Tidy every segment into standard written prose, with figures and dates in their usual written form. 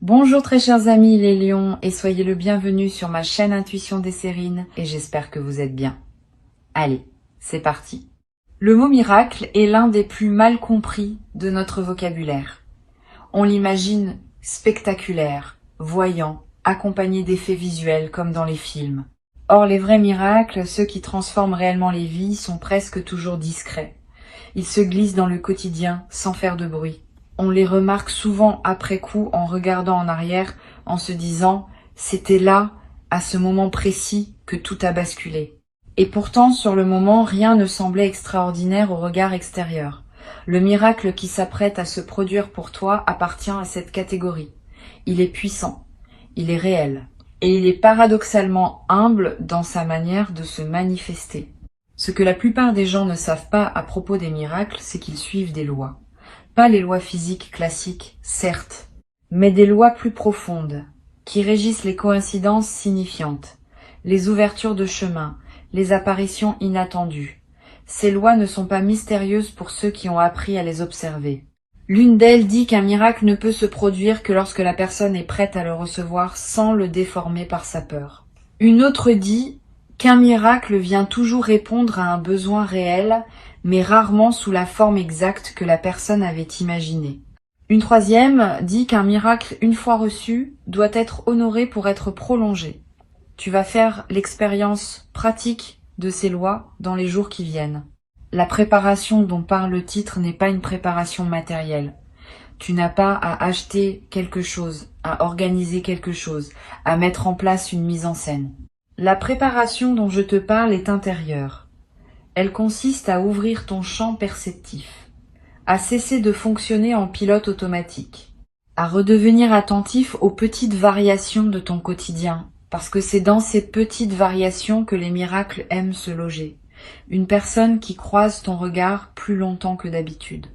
Bonjour très chers amis les lions et soyez le bienvenu sur ma chaîne Intuition des Sérines et j'espère que vous êtes bien. Allez, c'est parti. Le mot miracle est l'un des plus mal compris de notre vocabulaire. On l'imagine spectaculaire, voyant, accompagné d'effets visuels comme dans les films. Or les vrais miracles, ceux qui transforment réellement les vies, sont presque toujours discrets. Ils se glissent dans le quotidien sans faire de bruit. On les remarque souvent après coup en regardant en arrière, en se disant « c'était là, à ce moment précis, que tout a basculé ». Et pourtant, sur le moment, rien ne semblait extraordinaire au regard extérieur. Le miracle qui s'apprête à se produire pour toi appartient à cette catégorie. Il est puissant, il est réel, et il est paradoxalement humble dans sa manière de se manifester. Ce que la plupart des gens ne savent pas à propos des miracles, c'est qu'ils suivent des lois. Pas les lois physiques classiques, certes, mais des lois plus profondes, qui régissent les coïncidences signifiantes, les ouvertures de chemin, les apparitions inattendues. Ces lois ne sont pas mystérieuses pour ceux qui ont appris à les observer. L'une d'elles dit qu'un miracle ne peut se produire que lorsque la personne est prête à le recevoir sans le déformer par sa peur. Une autre dit qu'un miracle vient toujours répondre à un besoin réel, mais rarement sous la forme exacte que la personne avait imaginée. Une troisième dit qu'un miracle, une fois reçu, doit être honoré pour être prolongé. Tu vas faire l'expérience pratique de ces lois dans les jours qui viennent. La préparation dont parle le titre n'est pas une préparation matérielle. Tu n'as pas à acheter quelque chose, à organiser quelque chose, à mettre en place une mise en scène. La préparation dont je te parle est intérieure. Elle consiste à ouvrir ton champ perceptif, à cesser de fonctionner en pilote automatique, à redevenir attentif aux petites variations de ton quotidien, parce que c'est dans ces petites variations que les miracles aiment se loger. Une personne qui croise ton regard plus longtemps que d'habitude.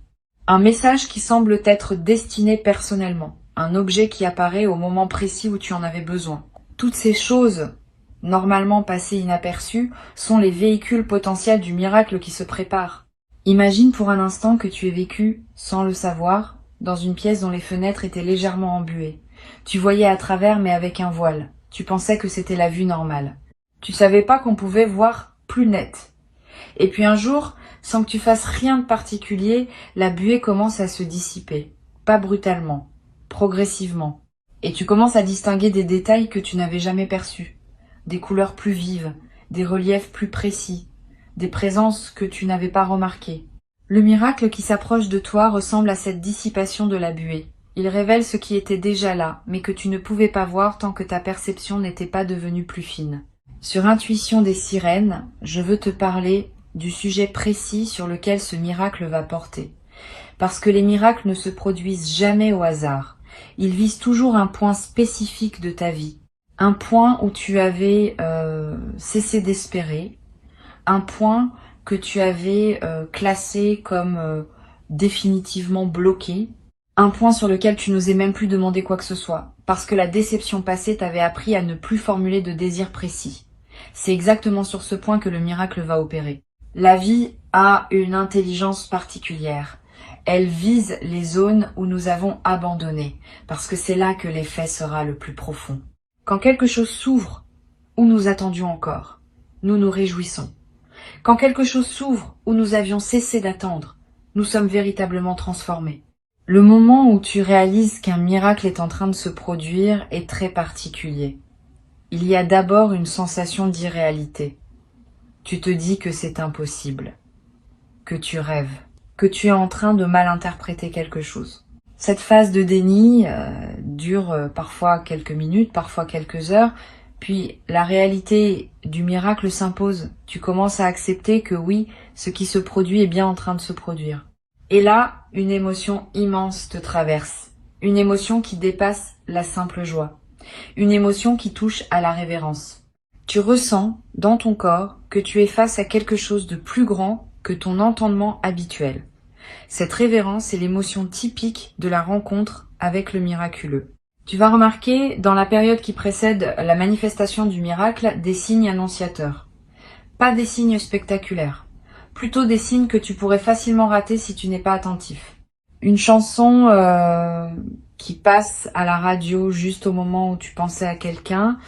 Un message qui semble t'être destiné personnellement, un objet qui apparaît au moment précis où tu en avais besoin. Toutes ces choses normalement passées inaperçues, sont les véhicules potentiels du miracle qui se prépare. Imagine pour un instant que tu aies vécu, sans le savoir, dans une pièce dont les fenêtres étaient légèrement embuées. Tu voyais à travers mais avec un voile. Tu pensais que c'était la vue normale. Tu savais pas qu'on pouvait voir plus net. Et puis un jour, sans que tu fasses rien de particulier, la buée commence à se dissiper. Pas brutalement, progressivement. Et tu commences à distinguer des détails que tu n'avais jamais perçus. Des couleurs plus vives, des reliefs plus précis, des présences que tu n'avais pas remarquées. Le miracle qui s'approche de toi ressemble à cette dissipation de la buée. Il révèle ce qui était déjà là, mais que tu ne pouvais pas voir tant que ta perception n'était pas devenue plus fine. Sur Intuition des Sirènes, je veux te parler du sujet précis sur lequel ce miracle va porter. Parce que les miracles ne se produisent jamais au hasard. Ils visent toujours un point spécifique de ta vie. Un point où tu avais cessé d'espérer, un point que tu avais classé comme définitivement bloqué, un point sur lequel tu n'osais même plus demander quoi que ce soit, parce que la déception passée t'avait appris à ne plus formuler de désir précis. C'est exactement sur ce point que le miracle va opérer. La vie a une intelligence particulière. Elle vise les zones où nous avons abandonné, parce que c'est là que l'effet sera le plus profond. Quand quelque chose s'ouvre, où nous attendions encore, nous nous réjouissons. Quand quelque chose s'ouvre, où nous avions cessé d'attendre, nous sommes véritablement transformés. Le moment où tu réalises qu'un miracle est en train de se produire est très particulier. Il y a d'abord une sensation d'irréalité. Tu te dis que c'est impossible, que tu rêves, que tu es en train de mal interpréter quelque chose. Cette phase de déni dure parfois quelques minutes, parfois quelques heures, puis la réalité du miracle s'impose. Tu commences à accepter que oui, ce qui se produit est bien en train de se produire. Et là, une émotion immense te traverse, une émotion qui dépasse la simple joie, une émotion qui touche à la révérence. Tu ressens dans ton corps que tu es face à quelque chose de plus grand que ton entendement habituel. Cette révérence est l'émotion typique de la rencontre avec le miraculeux. Tu vas remarquer, dans la période qui précède la manifestation du miracle, des signes annonciateurs. Pas des signes spectaculaires, plutôt des signes que tu pourrais facilement rater si tu n'es pas attentif. Une chanson qui passe à la radio juste au moment où tu pensais à quelqu'un,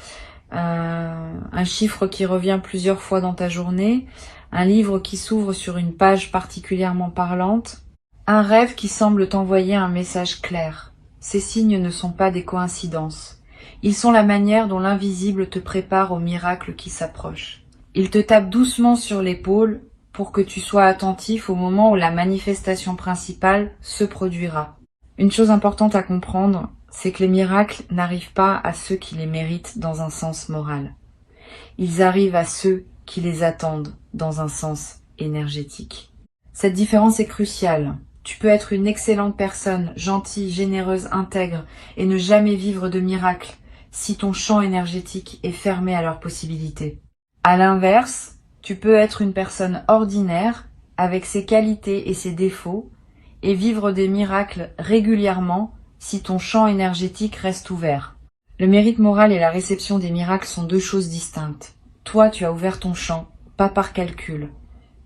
un chiffre qui revient plusieurs fois dans ta journée, un livre qui s'ouvre sur une page particulièrement parlante, un rêve qui semble t'envoyer un message clair. Ces signes ne sont pas des coïncidences. Ils sont la manière dont l'invisible te prépare au miracle qui s'approche. Il te tape doucement sur l'épaule pour que tu sois attentif au moment où la manifestation principale se produira. Une chose importante à comprendre, c'est que les miracles n'arrivent pas à ceux qui les méritent dans un sens moral. Ils arrivent à ceux qui les attendent dans un sens énergétique. Cette différence est cruciale. Tu peux être une excellente personne, gentille, généreuse, intègre, et ne jamais vivre de miracles si ton champ énergétique est fermé à leurs possibilités. À l'inverse, tu peux être une personne ordinaire, avec ses qualités et ses défauts, et vivre des miracles régulièrement si ton champ énergétique reste ouvert. Le mérite moral et la réception des miracles sont deux choses distinctes. Toi, tu as ouvert ton champ, pas par calcul,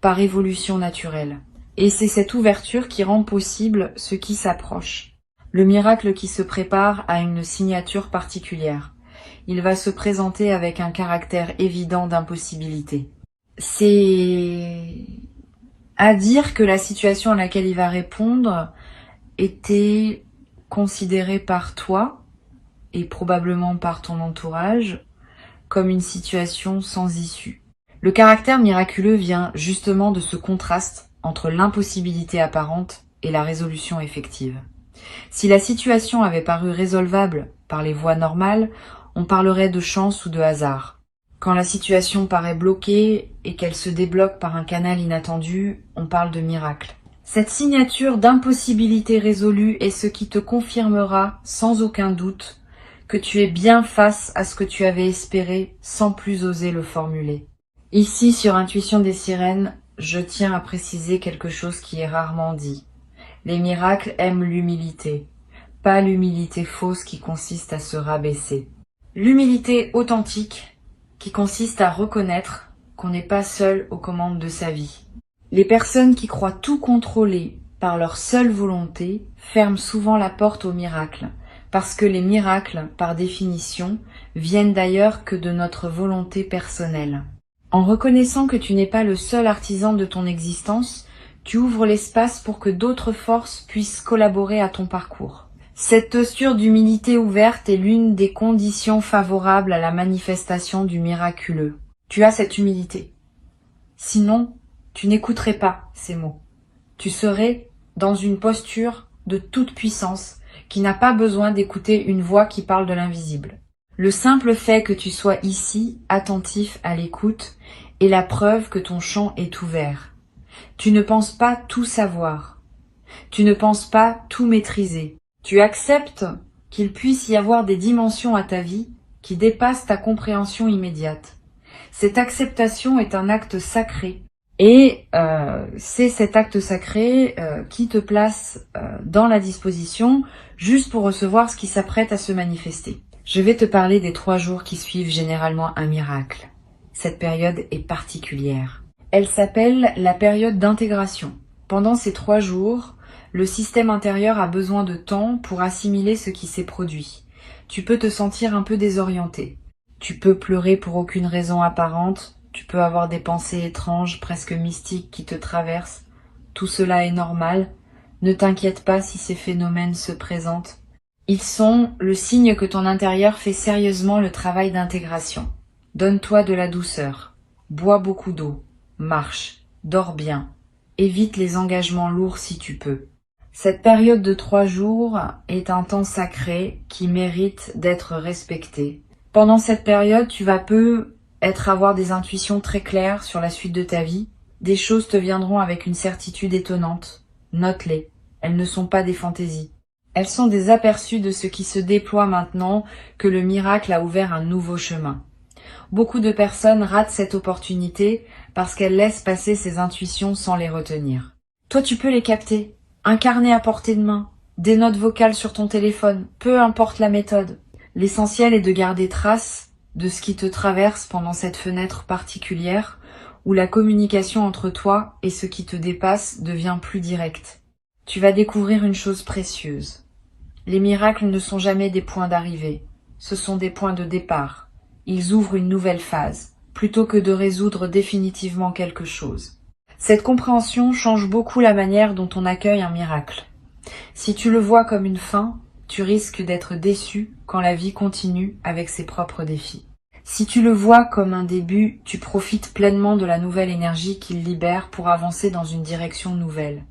par évolution naturelle. Et c'est cette ouverture qui rend possible ce qui s'approche. Le miracle qui se prépare a une signature particulière. Il va se présenter avec un caractère évident d'impossibilité. C'est à dire que la situation à laquelle il va répondre était considérée par toi, et probablement par ton entourage, comme une situation sans issue. Le caractère miraculeux vient justement de ce contraste entre l'impossibilité apparente et la résolution effective. Si la situation avait paru résolvable par les voies normales, on parlerait de chance ou de hasard. Quand la situation paraît bloquée et qu'elle se débloque par un canal inattendu, on parle de miracle. Cette signature d'impossibilité résolue est ce qui te confirmera, sans aucun doute, que tu es bien face à ce que tu avais espéré sans plus oser le formuler. Ici, sur Intuition des Sirènes, je tiens à préciser quelque chose qui est rarement dit. Les miracles aiment l'humilité, pas l'humilité fausse qui consiste à se rabaisser. L'humilité authentique qui consiste à reconnaître qu'on n'est pas seul aux commandes de sa vie. Les personnes qui croient tout contrôler par leur seule volonté ferment souvent la porte aux miracles, parce que les miracles, par définition, viennent d'ailleurs que de notre volonté personnelle. En reconnaissant que tu n'es pas le seul artisan de ton existence, tu ouvres l'espace pour que d'autres forces puissent collaborer à ton parcours. Cette posture d'humilité ouverte est l'une des conditions favorables à la manifestation du miraculeux. Tu as cette humilité. Sinon, tu n'écouterais pas ces mots. Tu serais dans une posture de toute puissance qui n'a pas besoin d'écouter une voix qui parle de l'invisible. Le simple fait que tu sois ici, attentif à l'écoute, est la preuve que ton champ est ouvert. Tu ne penses pas tout savoir. Tu ne penses pas tout maîtriser. Tu acceptes qu'il puisse y avoir des dimensions à ta vie qui dépassent ta compréhension immédiate. Cette acceptation est un acte sacré. Et c'est cet acte sacré qui te place dans la disposition juste pour recevoir ce qui s'apprête à se manifester. Je vais te parler des 3 jours qui suivent généralement un miracle. Cette période est particulière. Elle s'appelle la période d'intégration. Pendant ces 3 jours, le système intérieur a besoin de temps pour assimiler ce qui s'est produit. Tu peux te sentir un peu désorienté. Tu peux pleurer pour aucune raison apparente. Tu peux avoir des pensées étranges, presque mystiques, qui te traversent. Tout cela est normal. Ne t'inquiète pas si ces phénomènes se présentent. Ils sont le signe que ton intérieur fait sérieusement le travail d'intégration. Donne-toi de la douceur. Bois beaucoup d'eau. Marche. Dors bien. Évite les engagements lourds si tu peux. Cette période de 3 jours est un temps sacré qui mérite d'être respecté. Pendant cette période, tu vas avoir des intuitions très claires sur la suite de ta vie. Des choses te viendront avec une certitude étonnante. Note-les. Elles ne sont pas des fantaisies. Elles sont des aperçus de ce qui se déploie maintenant que le miracle a ouvert un nouveau chemin. Beaucoup de personnes ratent cette opportunité parce qu'elles laissent passer ces intuitions sans les retenir. Toi, tu peux les capter. Un carnet à portée de main, des notes vocales sur ton téléphone, peu importe la méthode. L'essentiel est de garder trace de ce qui te traverse pendant cette fenêtre particulière où la communication entre toi et ce qui te dépasse devient plus directe. Tu vas découvrir une chose précieuse. Les miracles ne sont jamais des points d'arrivée, ce sont des points de départ. Ils ouvrent une nouvelle phase, plutôt que de résoudre définitivement quelque chose. Cette compréhension change beaucoup la manière dont on accueille un miracle. Si tu le vois comme une fin, tu risques d'être déçu quand la vie continue avec ses propres défis. Si tu le vois comme un début, tu profites pleinement de la nouvelle énergie qu'il libère pour avancer dans une direction nouvelle.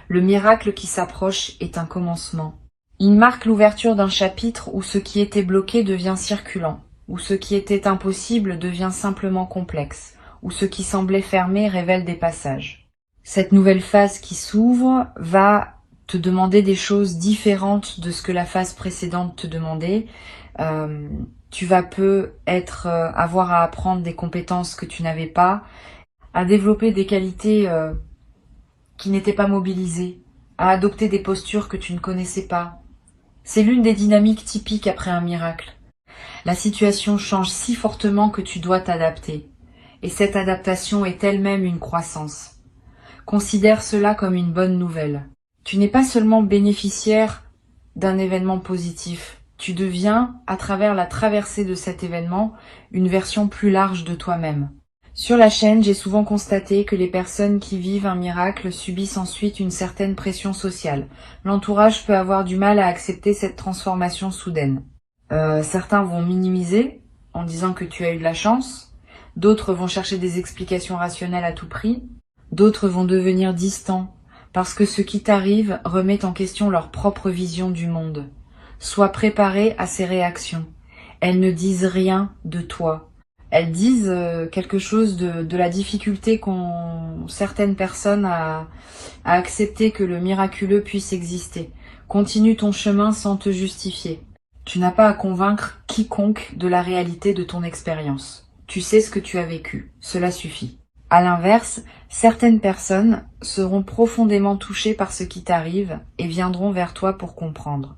Le miracle qui s'approche est un commencement. Il marque l'ouverture d'un chapitre où ce qui était bloqué devient circulant, où ce qui était impossible devient simplement complexe, où ce qui semblait fermé révèle des passages. Cette nouvelle phase qui s'ouvre va te demander des choses différentes de ce que la phase précédente te demandait. Tu vas avoir à apprendre des compétences que tu n'avais pas, à développer des qualités qui n'étaient pas mobilisées, à adopter des postures que tu ne connaissais pas. C'est l'une des dynamiques typiques après un miracle. La situation change si fortement que tu dois t'adapter. Et cette adaptation est elle-même une croissance. Considère cela comme une bonne nouvelle. Tu n'es pas seulement bénéficiaire d'un événement positif. Tu deviens, à travers la traversée de cet événement, une version plus large de toi-même. Sur la chaîne, j'ai souvent constaté que les personnes qui vivent un miracle subissent ensuite une certaine pression sociale. L'entourage peut avoir du mal à accepter cette transformation soudaine. Certains vont minimiser en disant que tu as eu de la chance, d'autres vont chercher des explications rationnelles à tout prix, d'autres vont devenir distants parce que ce qui t'arrive remet en question leur propre vision du monde. Sois préparé à ces réactions. Elles ne disent rien de toi. Elles disent quelque chose de la difficulté qu'ont certaines personnes à accepter que le miraculeux puisse exister. Continue ton chemin sans te justifier. Tu n'as pas à convaincre quiconque de la réalité de ton expérience. Tu sais ce que tu as vécu. Cela suffit. À l'inverse, certaines personnes seront profondément touchées par ce qui t'arrive et viendront vers toi pour comprendre.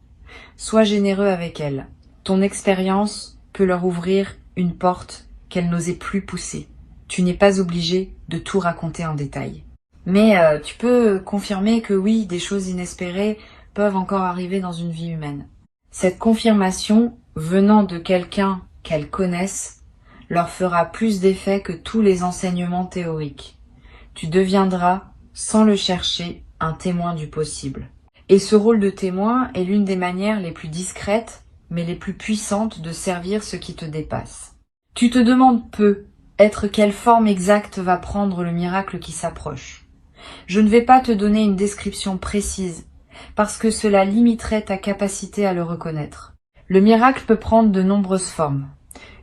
Sois généreux avec elles. Ton expérience peut leur ouvrir une porte qu'elles n'osaient plus pousser. Tu n'es pas obligé de tout raconter en détail. Mais tu peux confirmer que oui, des choses inespérées peuvent encore arriver dans une vie humaine. Cette confirmation, venant de quelqu'un qu'elles connaissent, leur fera plus d'effet que tous les enseignements théoriques. Tu deviendras, sans le chercher, un témoin du possible. Et ce rôle de témoin est l'une des manières les plus discrètes, mais les plus puissantes de servir ce qui te dépasse. Tu te demandes peu, quelle forme exacte va prendre le miracle qui s'approche. Je ne vais pas te donner une description précise, parce que cela limiterait ta capacité à le reconnaître. Le miracle peut prendre de nombreuses formes.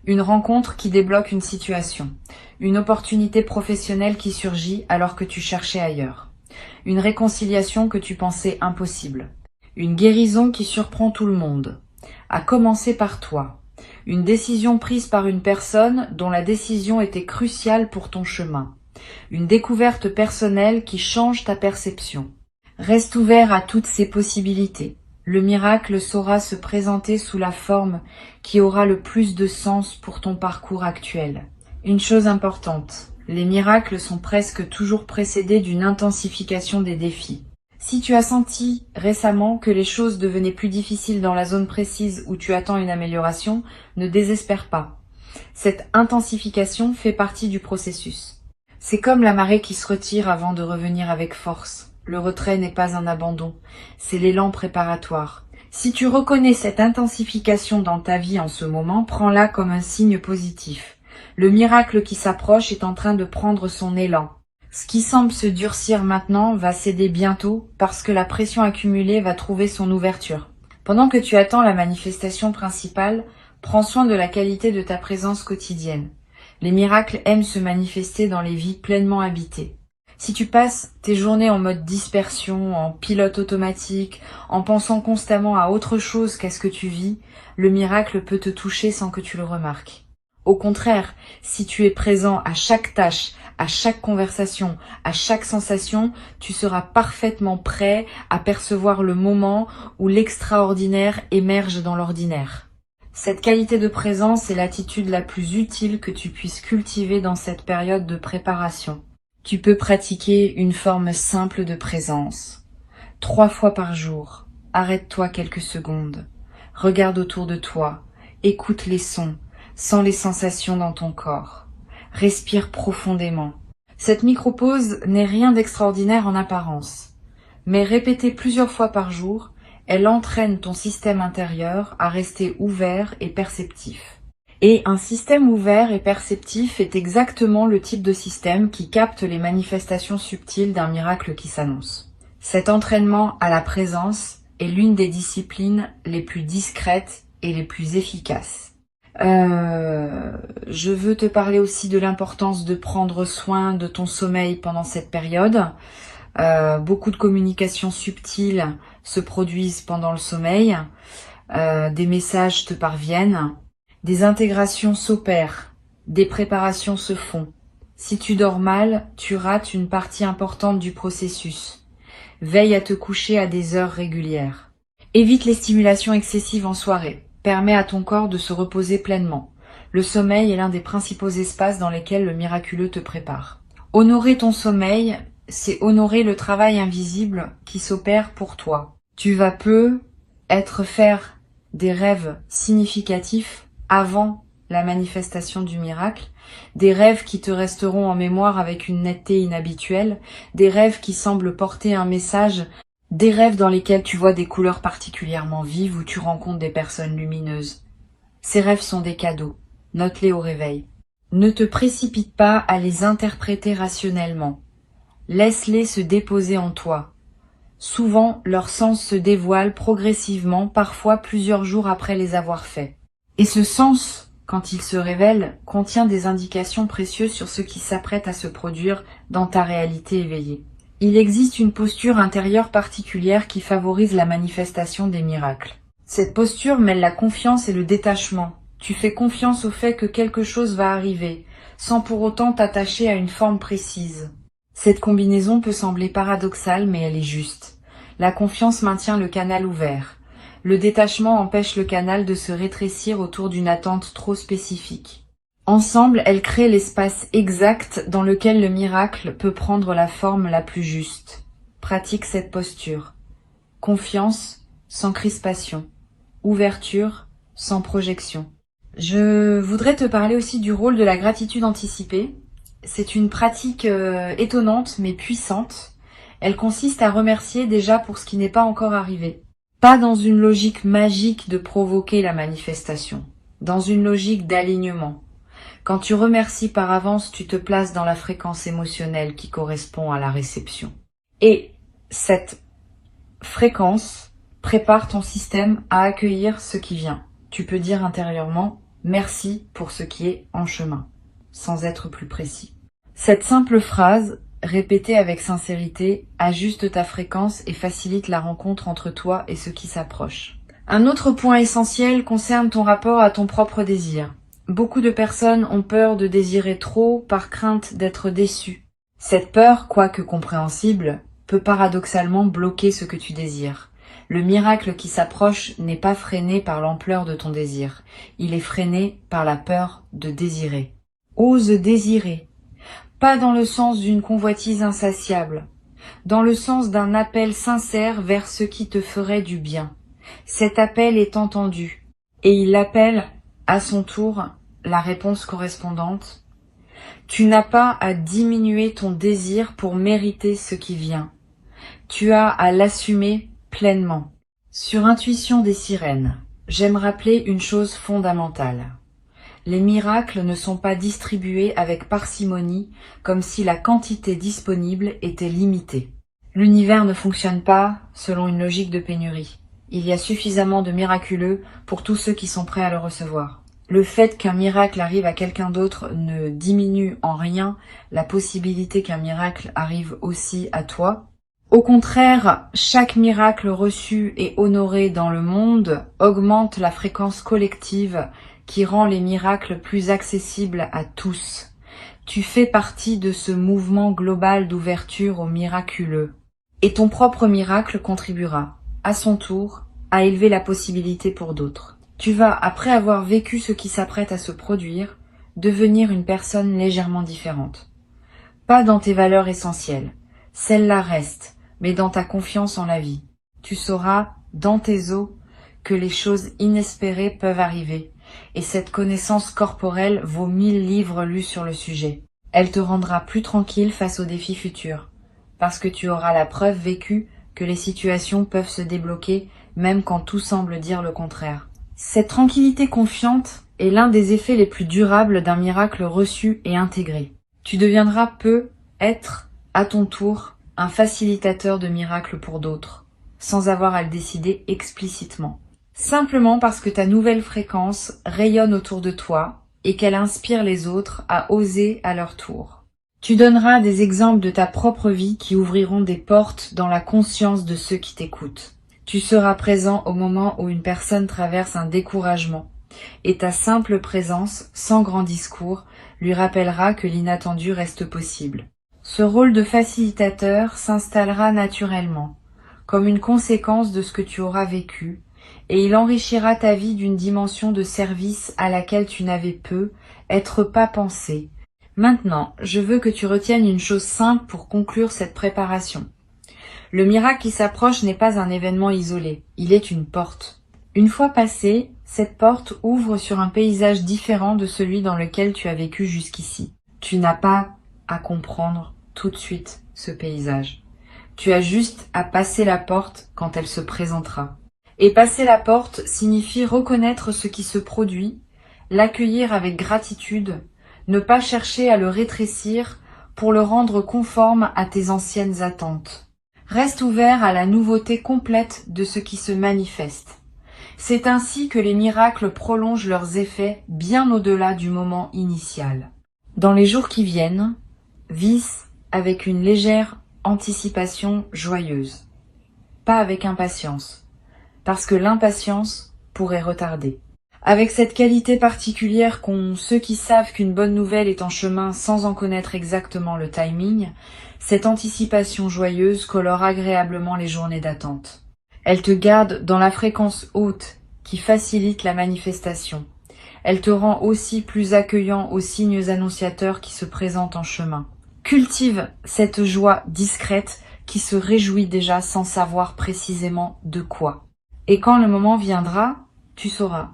Une rencontre qui débloque une situation, une opportunité professionnelle qui surgit alors que tu cherchais ailleurs, une réconciliation que tu pensais impossible, une guérison qui surprend tout le monde, à commencer par toi, une décision prise par une personne dont la décision était cruciale pour ton chemin, une découverte personnelle qui change ta perception. Reste ouvert à toutes ces possibilités. Le miracle saura se présenter sous la forme qui aura le plus de sens pour ton parcours actuel. Une chose importante, les miracles sont presque toujours précédés d'une intensification des défis. Si tu as senti récemment que les choses devenaient plus difficiles dans la zone précise où tu attends une amélioration, ne désespère pas. Cette intensification fait partie du processus. C'est comme la marée qui se retire avant de revenir avec force. Le retrait n'est pas un abandon, c'est l'élan préparatoire. Si tu reconnais cette intensification dans ta vie en ce moment, prends-la comme un signe positif. Le miracle qui s'approche est en train de prendre son élan. Ce qui semble se durcir maintenant va céder bientôt parce que la pression accumulée va trouver son ouverture. Pendant que tu attends la manifestation principale, prends soin de la qualité de ta présence quotidienne. Les miracles aiment se manifester dans les vies pleinement habitées. Si tu passes tes journées en mode dispersion, en pilote automatique, en pensant constamment à autre chose qu'à ce que tu vis, le miracle peut te toucher sans que tu le remarques. Au contraire, si tu es présent à chaque tâche, à chaque conversation, à chaque sensation, tu seras parfaitement prêt à percevoir le moment où l'extraordinaire émerge dans l'ordinaire. Cette qualité de présence est l'attitude la plus utile que tu puisses cultiver dans cette période de préparation. Tu peux pratiquer une forme simple de présence. 3 fois par jour. Arrête-toi quelques secondes. Regarde autour de toi. Écoute les sons. Sens les sensations dans ton corps. Respire profondément. Cette micro-pause n'est rien d'extraordinaire en apparence. Mais répétée plusieurs fois par jour, elle entraîne ton système intérieur à rester ouvert et perceptif. Et un système ouvert et perceptif est exactement le type de système qui capte les manifestations subtiles d'un miracle qui s'annonce. Cet entraînement à la présence est l'une des disciplines les plus discrètes et les plus efficaces. Je veux te parler aussi de l'importance de prendre soin de ton sommeil pendant cette période. Beaucoup de communications subtiles se produisent pendant le sommeil. Des messages te parviennent. Des intégrations s'opèrent. Des préparations se font. Si tu dors mal, tu rates une partie importante du processus. Veille à te coucher à des heures régulières. Évite les stimulations excessives en soirée. Permets à ton corps de se reposer pleinement. Le sommeil est l'un des principaux espaces dans lesquels le miraculeux te prépare. Honorer ton sommeil, c'est honorer le travail invisible qui s'opère pour toi. Tu vas faire des rêves significatifs avant la manifestation du miracle, des rêves qui te resteront en mémoire avec une netteté inhabituelle, des rêves qui semblent porter un message, des rêves dans lesquels tu vois des couleurs particulièrement vives ou tu rencontres des personnes lumineuses. Ces rêves sont des cadeaux. Note-les au réveil. Ne te précipite pas à les interpréter rationnellement. Laisse-les se déposer en toi. Souvent, leur sens se dévoile progressivement, parfois plusieurs jours après les avoir faits. Et ce sens, quand il se révèle, contient des indications précieuses sur ce qui s'apprête à se produire dans ta réalité éveillée. Il existe une posture intérieure particulière qui favorise la manifestation des miracles. Cette posture mêle la confiance et le détachement. Tu fais confiance au fait que quelque chose va arriver, sans pour autant t'attacher à une forme précise. Cette combinaison peut sembler paradoxale, mais elle est juste. La confiance maintient le canal ouvert. Le détachement empêche le canal de se rétrécir autour d'une attente trop spécifique. Ensemble, elles créent l'espace exact dans lequel le miracle peut prendre la forme la plus juste. Pratique cette posture. Confiance sans crispation. Ouverture sans projection. Je voudrais te parler aussi du rôle de la gratitude anticipée. C'est une pratique étonnante mais puissante. Elle consiste à remercier déjà pour ce qui n'est pas encore arrivé. Pas dans une logique magique de provoquer la manifestation, dans une logique d'alignement. Quand tu remercies par avance, tu te places dans la fréquence émotionnelle qui correspond à la réception. Et cette fréquence prépare ton système à accueillir ce qui vient. Tu peux dire intérieurement « merci pour ce qui est en chemin », sans être plus précis. Cette simple phrase, répétée avec sincérité, ajuste ta fréquence et facilite la rencontre entre toi et ce qui s'approche. Un autre point essentiel concerne ton rapport à ton propre désir. Beaucoup de personnes ont peur de désirer trop par crainte d'être déçues. Cette peur, quoique compréhensible, peut paradoxalement bloquer ce que tu désires. Le miracle qui s'approche n'est pas freiné par l'ampleur de ton désir. Il est freiné par la peur de désirer. Ose désirer. Pas dans le sens d'une convoitise insatiable, dans le sens d'un appel sincère vers ce qui te ferait du bien. Cet appel est entendu, et il appelle, à son tour, la réponse correspondante. Tu n'as pas à diminuer ton désir pour mériter ce qui vient. Tu as à l'assumer pleinement. Sur Intuition des sirènes, j'aime rappeler une chose fondamentale. Les miracles ne sont pas distribués avec parcimonie, comme si la quantité disponible était limitée. L'univers ne fonctionne pas selon une logique de pénurie. Il y a suffisamment de miraculeux pour tous ceux qui sont prêts à le recevoir. Le fait qu'un miracle arrive à quelqu'un d'autre ne diminue en rien la possibilité qu'un miracle arrive aussi à toi. Au contraire, chaque miracle reçu et honoré dans le monde augmente la fréquence collective qui rend les miracles plus accessibles à tous. Tu fais partie de ce mouvement global d'ouverture au miraculeux. Et ton propre miracle contribuera, à son tour, à élever la possibilité pour d'autres. Tu vas, après avoir vécu ce qui s'apprête à se produire, devenir une personne légèrement différente. Pas dans tes valeurs essentielles. Celles-là restent. mais dans ta confiance en la vie. Tu sauras, dans tes os, que les choses inespérées peuvent arriver, et cette connaissance corporelle vaut 1000 livres lus sur le sujet. Elle te rendra plus tranquille face aux défis futurs, parce que tu auras la preuve vécue que les situations peuvent se débloquer même quand tout semble dire le contraire. Cette tranquillité confiante est l'un des effets les plus durables d'un miracle reçu et intégré. Tu deviendras être, à ton tour, un facilitateur de miracles pour d'autres, sans avoir à le décider explicitement. Simplement parce que ta nouvelle fréquence rayonne autour de toi et qu'elle inspire les autres à oser à leur tour. Tu donneras des exemples de ta propre vie qui ouvriront des portes dans la conscience de ceux qui t'écoutent. Tu seras présent au moment où une personne traverse un découragement, et ta simple présence, sans grand discours, lui rappellera que l'inattendu reste possible. Ce rôle de facilitateur s'installera naturellement, comme une conséquence de ce que tu auras vécu, et il enrichira ta vie d'une dimension de service à laquelle tu n'avais pas pensé. Maintenant, je veux que tu retiennes une chose simple pour conclure cette préparation. Le miracle qui s'approche n'est pas un événement isolé, il est une porte. Une fois passée, cette porte ouvre sur un paysage différent de celui dans lequel tu as vécu jusqu'ici. Tu n'as pas à comprendre tout de suite ce paysage. Tu as juste à passer la porte quand elle se présentera. Et passer la porte signifie reconnaître ce qui se produit, l'accueillir avec gratitude, ne pas chercher à le rétrécir pour le rendre conforme à tes anciennes attentes. Reste ouvert à la nouveauté complète de ce qui se manifeste. C'est ainsi que les miracles prolongent leurs effets bien au-delà du moment initial. Dans les jours qui viennent, vis avec une légère anticipation joyeuse, pas avec impatience, parce que l'impatience pourrait retarder. Avec cette qualité particulière qu'ont ceux qui savent qu'une bonne nouvelle est en chemin sans en connaître exactement le timing, cette anticipation joyeuse colore agréablement les journées d'attente. Elle te garde dans la fréquence haute qui facilite la manifestation. Elle te rend aussi plus accueillant aux signes annonciateurs qui se présentent en chemin. Cultive cette joie discrète qui se réjouit déjà sans savoir précisément de quoi. Et quand le moment viendra, tu sauras.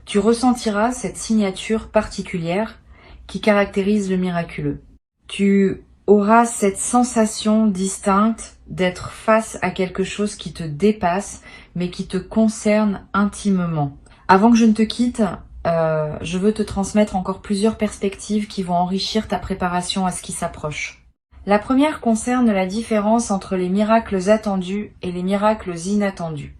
Tu ressentiras cette signature particulière qui caractérise le miraculeux. Tu auras cette sensation distincte d'être face à quelque chose qui te dépasse, mais qui te concerne intimement. Avant que je ne te quitte, je veux te transmettre encore plusieurs perspectives qui vont enrichir ta préparation à ce qui s'approche. La première concerne la différence entre les miracles attendus et les miracles inattendus.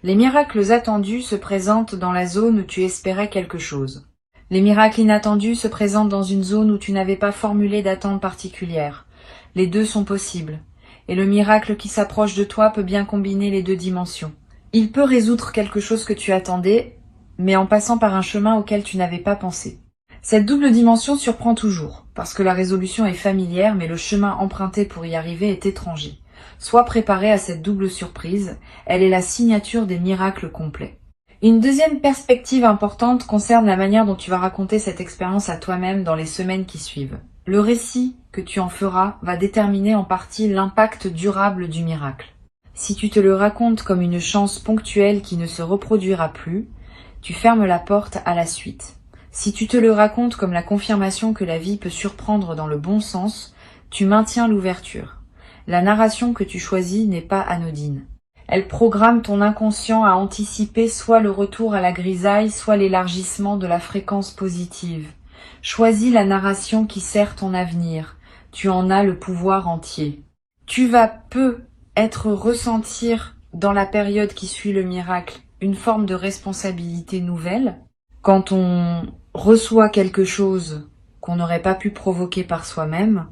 Les miracles attendus se présentent dans la zone où tu espérais quelque chose. Les miracles inattendus se présentent dans une zone où tu n'avais pas formulé d'attente particulière. Les deux sont possibles, et le miracle qui s'approche de toi peut bien combiner les deux dimensions. Il peut résoudre quelque chose que tu attendais, mais en passant par un chemin auquel tu n'avais pas pensé. Cette double dimension surprend toujours, parce que la résolution est familière, mais le chemin emprunté pour y arriver est étranger. Sois préparé à cette double surprise, elle est la signature des miracles complets. Une deuxième perspective importante concerne la manière dont tu vas raconter cette expérience à toi-même dans les semaines qui suivent. Le récit que tu en feras va déterminer en partie l'impact durable du miracle. Si tu te le racontes comme une chance ponctuelle qui ne se reproduira plus, tu fermes la porte à la suite. Si tu te le racontes comme la confirmation que la vie peut surprendre dans le bon sens, tu maintiens l'ouverture. La narration que tu choisis n'est pas anodine. Elle programme ton inconscient à anticiper soit le retour à la grisaille, soit l'élargissement de la fréquence positive. Choisis la narration qui sert ton avenir. Tu en as le pouvoir entier. Tu vas être ressentir dans la période qui suit le miracle une forme de responsabilité nouvelle. Quand on reçoit quelque chose qu'on n'aurait pas pu provoquer par soi-même,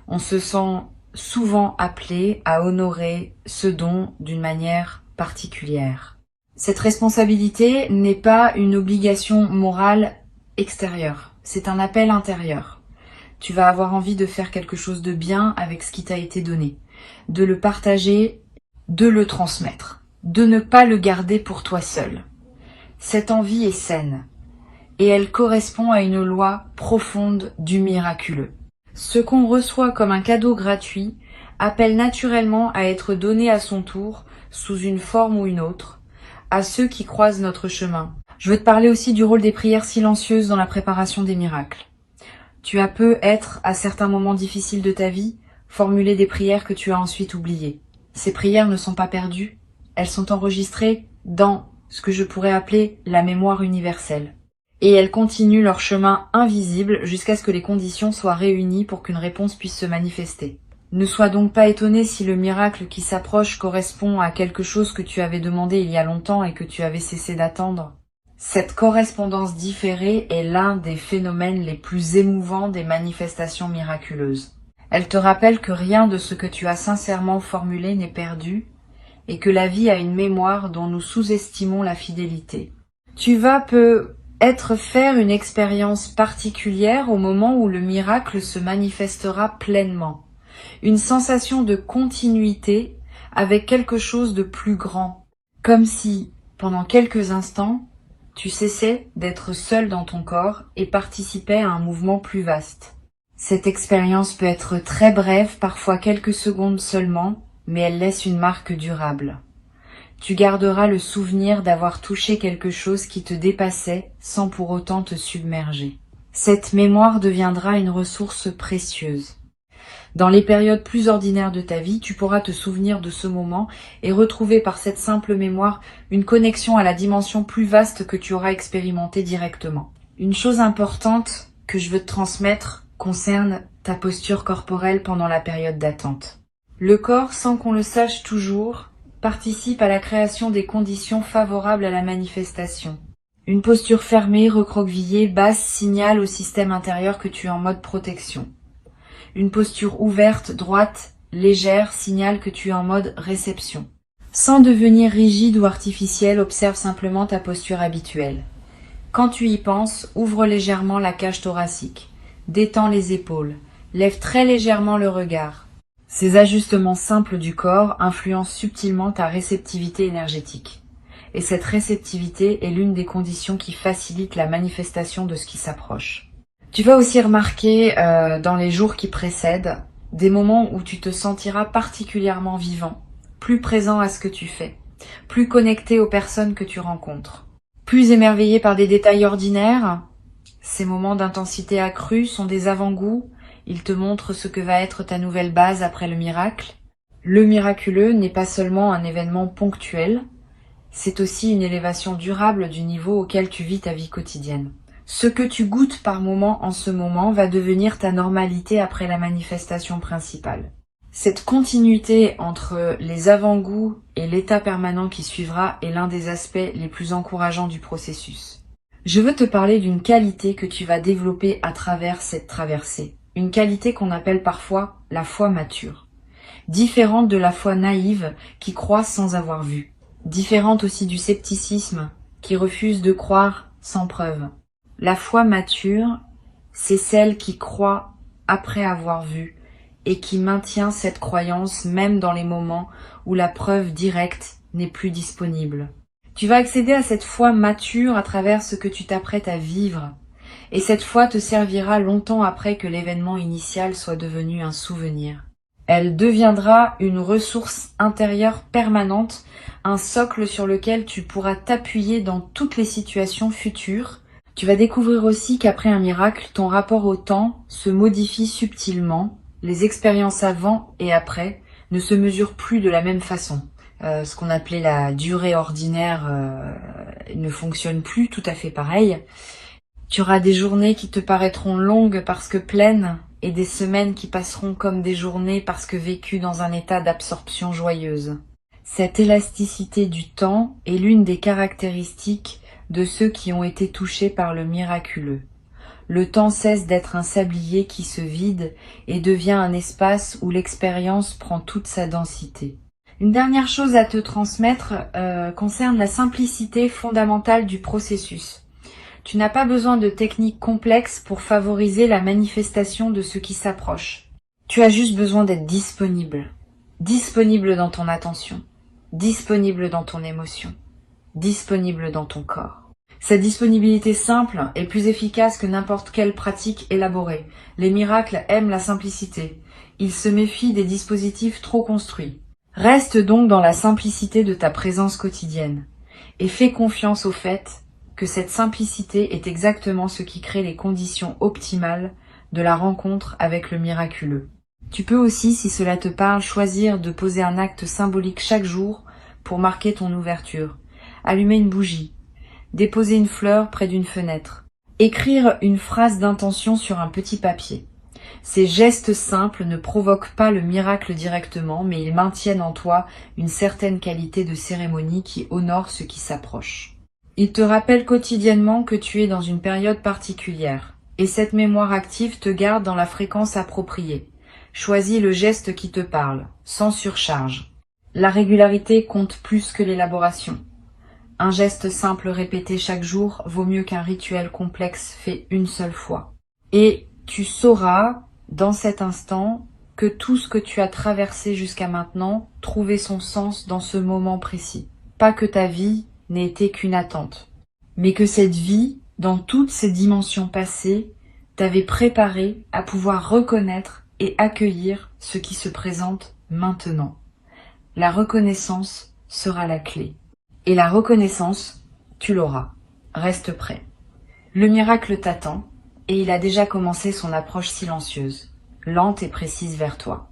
on se sent souvent appelé à honorer ce don d'une manière particulière. Cette responsabilité n'est pas une obligation morale extérieure, c'est un appel intérieur. Tu vas avoir envie de faire quelque chose de bien avec ce qui t'a été donné, de le partager, de le transmettre, de ne pas le garder pour toi seul. Cette envie est saine, et elle correspond à une loi profonde du miraculeux. Ce qu'on reçoit comme un cadeau gratuit appelle naturellement à être donné à son tour, sous une forme ou une autre, à ceux qui croisent notre chemin. Je veux te parler aussi du rôle des prières silencieuses dans la préparation des miracles. Tu as peut-être, à certains moments difficiles de ta vie, formulé des prières que tu as ensuite oubliées. Ces prières ne sont pas perdues, elles sont enregistrées dans ce que je pourrais appeler la mémoire universelle. Et elles continuent leur chemin invisible jusqu'à ce que les conditions soient réunies pour qu'une réponse puisse se manifester. Ne sois donc pas étonné si le miracle qui s'approche correspond à quelque chose que tu avais demandé il y a longtemps et que tu avais cessé d'attendre. Cette correspondance différée est l'un des phénomènes les plus émouvants des manifestations miraculeuses. Elle te rappelle que rien de ce que tu as sincèrement formulé n'est perdu et que la vie a une mémoire dont nous sous-estimons la fidélité. Tu vas peut-être faire une expérience particulière au moment où le miracle se manifestera pleinement. Une sensation de continuité avec quelque chose de plus grand, comme si, pendant quelques instants, tu cessais d'être seul dans ton corps et participais à un mouvement plus vaste. Cette expérience peut être très brève, parfois quelques secondes seulement, mais elle laisse une marque durable. Tu garderas le souvenir d'avoir touché quelque chose qui te dépassait sans pour autant te submerger. Cette mémoire deviendra une ressource précieuse. Dans les périodes plus ordinaires de ta vie, tu pourras te souvenir de ce moment et retrouver par cette simple mémoire une connexion à la dimension plus vaste que tu auras expérimentée directement. Une chose importante que je veux te transmettre concerne ta posture corporelle pendant la période d'attente. Le corps, sans qu'on le sache toujours, participe à la création des conditions favorables à la manifestation. Une posture fermée, recroquevillée, basse signale au système intérieur que tu es en mode protection. Une posture ouverte, droite, légère signale que tu es en mode réception. Sans devenir rigide ou artificiel, observe simplement ta posture habituelle. Quand tu y penses, ouvre légèrement la cage thoracique, détends les épaules, lève très légèrement le regard. Ces ajustements simples du corps influencent subtilement ta réceptivité énergétique. Et cette réceptivité est l'une des conditions qui facilitent la manifestation de ce qui s'approche. Tu vas aussi remarquer dans les jours qui précèdent des moments où tu te sentiras particulièrement vivant, plus présent à ce que tu fais, plus connecté aux personnes que tu rencontres, plus émerveillé par des détails ordinaires. Ces moments d'intensité accrue sont des avant-goûts, ils te montrent ce que va être ta nouvelle base après le miracle. Le miraculeux n'est pas seulement un événement ponctuel, c'est aussi une élévation durable du niveau auquel tu vis ta vie quotidienne. Ce que tu goûtes par moment en ce moment va devenir ta normalité après la manifestation principale. Cette continuité entre les avant-goûts et l'état permanent qui suivra est l'un des aspects les plus encourageants du processus. Je veux te parler d'une qualité que tu vas développer à travers cette traversée. Une qualité qu'on appelle parfois la foi mature. Différente de la foi naïve qui croit sans avoir vu. Différente aussi du scepticisme qui refuse de croire sans preuve. La foi mature, c'est celle qui croit après avoir vu et qui maintient cette croyance même dans les moments où la preuve directe n'est plus disponible. Tu vas accéder à cette foi mature à travers ce que tu t'apprêtes à vivre, et cette foi te servira longtemps après que l'événement initial soit devenu un souvenir. Elle deviendra une ressource intérieure permanente, un socle sur lequel tu pourras t'appuyer dans toutes les situations futures. Tu vas découvrir aussi qu'après un miracle, ton rapport au temps se modifie subtilement. Les expériences avant et après ne se mesurent plus de la même façon. Ce qu'on appelait la durée ordinaire ne fonctionne plus tout à fait pareil. Tu auras des journées qui te paraîtront longues parce que pleines et des semaines qui passeront comme des journées parce que vécues dans un état d'absorption joyeuse. Cette élasticité du temps est l'une des caractéristiques de ceux qui ont été touchés par le miraculeux. Le temps cesse d'être un sablier qui se vide et devient un espace où l'expérience prend toute sa densité. Une dernière chose à te transmettre concerne la simplicité fondamentale du processus. Tu n'as pas besoin de techniques complexes pour favoriser la manifestation de ce qui s'approche. Tu as juste besoin d'être disponible. Disponible dans ton attention, disponible dans ton émotion, disponible dans ton corps. Cette disponibilité simple est plus efficace que n'importe quelle pratique élaborée. Les miracles aiment la simplicité. Ils se méfient des dispositifs trop construits. Reste donc dans la simplicité de ta présence quotidienne et fais confiance au fait que cette simplicité est exactement ce qui crée les conditions optimales de la rencontre avec le miraculeux. Tu peux aussi, si cela te parle, choisir de poser un acte symbolique chaque jour pour marquer ton ouverture. Allumer une bougie, déposer une fleur près d'une fenêtre, écrire une phrase d'intention sur un petit papier. Ces gestes simples ne provoquent pas le miracle directement, mais ils maintiennent en toi une certaine qualité de cérémonie qui honore ce qui s'approche. Ils te rappellent quotidiennement que tu es dans une période particulière, et cette mémoire active te garde dans la fréquence appropriée. Choisis le geste qui te parle, sans surcharge. La régularité compte plus que l'élaboration. Un geste simple répété chaque jour vaut mieux qu'un rituel complexe fait une seule fois. Et tu sauras, dans cet instant, que tout ce que tu as traversé jusqu'à maintenant trouvait son sens dans ce moment précis. Pas que ta vie n'ait été qu'une attente, mais que cette vie, dans toutes ses dimensions passées, t'avait préparé à pouvoir reconnaître et accueillir ce qui se présente maintenant. La reconnaissance sera la clé. Et la reconnaissance, tu l'auras. Reste prêt. Le miracle t'attend, et il a déjà commencé son approche silencieuse, lente et précise vers toi.